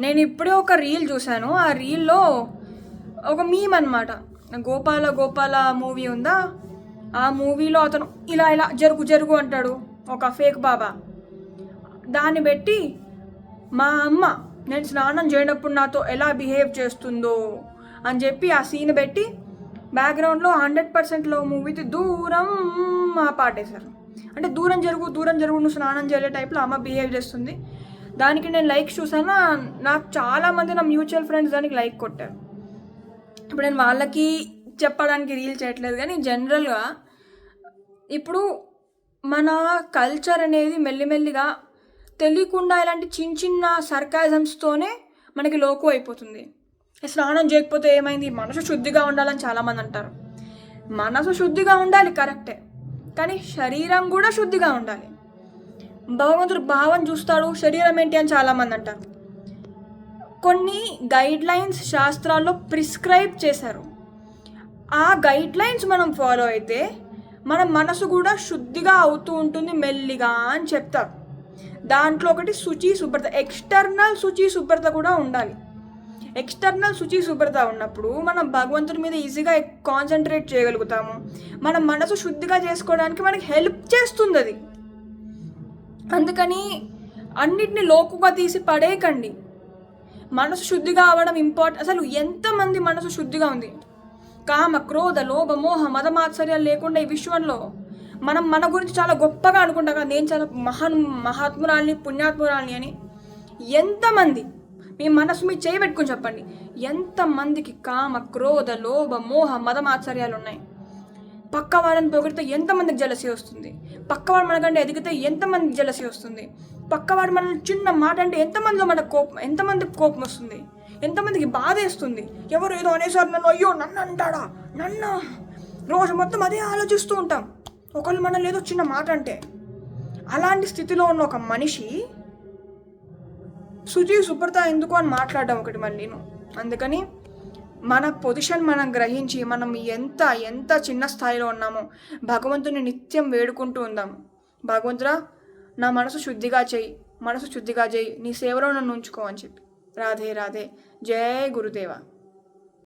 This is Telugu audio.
నేను ఇప్పుడే ఒక రీల్ చూశాను. ఆ రీల్‌లో ఒక మీమ్ అనమాట. 'గోపాల గోపాల' మూవీ ఉందా? ఆ మూవీలో అతను ఇలా ఇలా జరుగు జరుగు అంటాడు. ఒక ఫేక్ బాబా. దాన్ని బెట్టి మా అమ్మ నేను స్నానం చేయనప్పుడు నాతో ఎలా బిహేవ్ చేస్తుందో అని చెప్పి ఆ సీన్ పెట్టి బ్యాక్గ్రౌండ్లో 100% లవ్ మూవీది దూరం ఆ పాటేశారు. అంటే దూరం జరుగు దూరం జరుగు నువ్వు స్నానం చేయలే టైప్లో అమ్మ బిహేవ్ చేస్తుంది. దానికి నేను లైక్స్ చూసాను. నాకు చాలామంది నా మ్యూచువల్ ఫ్రెండ్స్ దానికి లైక్ కొట్టారు. ఇప్పుడు నేను వాళ్ళకి చెప్పడానికి రీల్ చేయట్లేదు, కానీ జనరల్గా ఇప్పుడు మన కల్చర్ అనేది మెల్లిమెల్లిగా తెలియకుండా ఇలాంటి చిన్న చిన్న సర్కాజమ్స్తోనే మనకి లోకు అయిపోతుంది. స్నానం చేయకపోతే ఏమైంది, మనసు శుద్ధిగా ఉండాలని చాలామంది అంటారు. మనసు శుద్ధిగా ఉండాలి కరెక్టే, కానీ శరీరం కూడా శుద్ధిగా ఉండాలి. భగవంతుడు భావం చూస్తాడు, శరీరం ఏంటి అని చాలామంది అంటారు. కొన్ని గైడ్ లైన్స్ శాస్త్రాల్లో ప్రిస్క్రైబ్ చేశారు. ఆ గైడ్ లైన్స్ మనం ఫాలో అయితే మన మనసు కూడా శుద్ధిగా అవుతూ ఉంటుంది మెల్లిగా అని చెప్తారు. దాంట్లో ఒకటి శుచి శుభ్రత, ఎక్స్టర్నల్ శుచి శుభ్రత కూడా ఉండాలి. ఎక్స్టర్నల్ శుచి శుభ్రత ఉన్నప్పుడు మనం భగవంతుడి మీద ఈజీగా కాన్సన్ట్రేట్ చేయగలుగుతాము. మన మనసు శుద్ధిగా చేసుకోవడానికి మనకి హెల్ప్ చేస్తుంది అది. అందుకని అన్నిటిని లోకుగా తీసి పడేయకండి. మనసు శుద్ధిగా అవ్వడం ఇంపార్టెంట్. అసలు ఎంతమంది మనసు శుద్ధిగా ఉంది? కామ క్రోధ లోభ మోహ మదమాత్సర్యాలు లేకుండా ఈ విశ్వంలో మనం మన గురించి చాలా గొప్పగా అనుకుంటాం కదా, నేను చాలా మహాత్మురాల్ని పుణ్యాత్మురాల్ని అని. ఎంతమంది మీ మనసు మీ చేయి పెట్టుకుని చెప్పండి, ఎంతమందికి కామ క్రోధ లోభ మోహ మదమాత్సర్యాలు ఉన్నాయి? పక్క వాళ్ళని పొగిడితే ఎంతమందికి జలసి వస్తుంది? పక్కవాడు మనకంటే ఎదిగితే ఎంతమందికి జలసి వస్తుంది? పక్కవాడు మనల్ని చిన్న మాట అంటే ఎంతమందికి కోపం వస్తుంది? ఎంతమందికి బాధ వేస్తుంది? ఎవరు ఏదో అనేసారు నన్ను, అయ్యో నన్ను అంటాడా, నన్ను రోజు మొత్తం అదే ఆలోచిస్తూ ఉంటాం. ఒకళ్ళు మనల్ని ఏదో చిన్న మాట అంటే. అలాంటి స్థితిలో ఉన్న ఒక మనిషి శుచి శుభ్రత ఎందుకు అని మాట్లాడడం ఒకటి మళ్ళీను. అందుకని మన పొజిషన్ మనం గ్రహించి మనం ఎంత ఎంత చిన్న స్థాయిలో ఉన్నామో భగవంతుని నిత్యం వేడుకుంటూ ఉందాము. భగవంతుడా నా మనసు శుద్ధిగా చేయి, నీ సేవలో నన్ను ఉంచుకో అని చెప్పి. రాధే రాధే. జై గురుదేవ.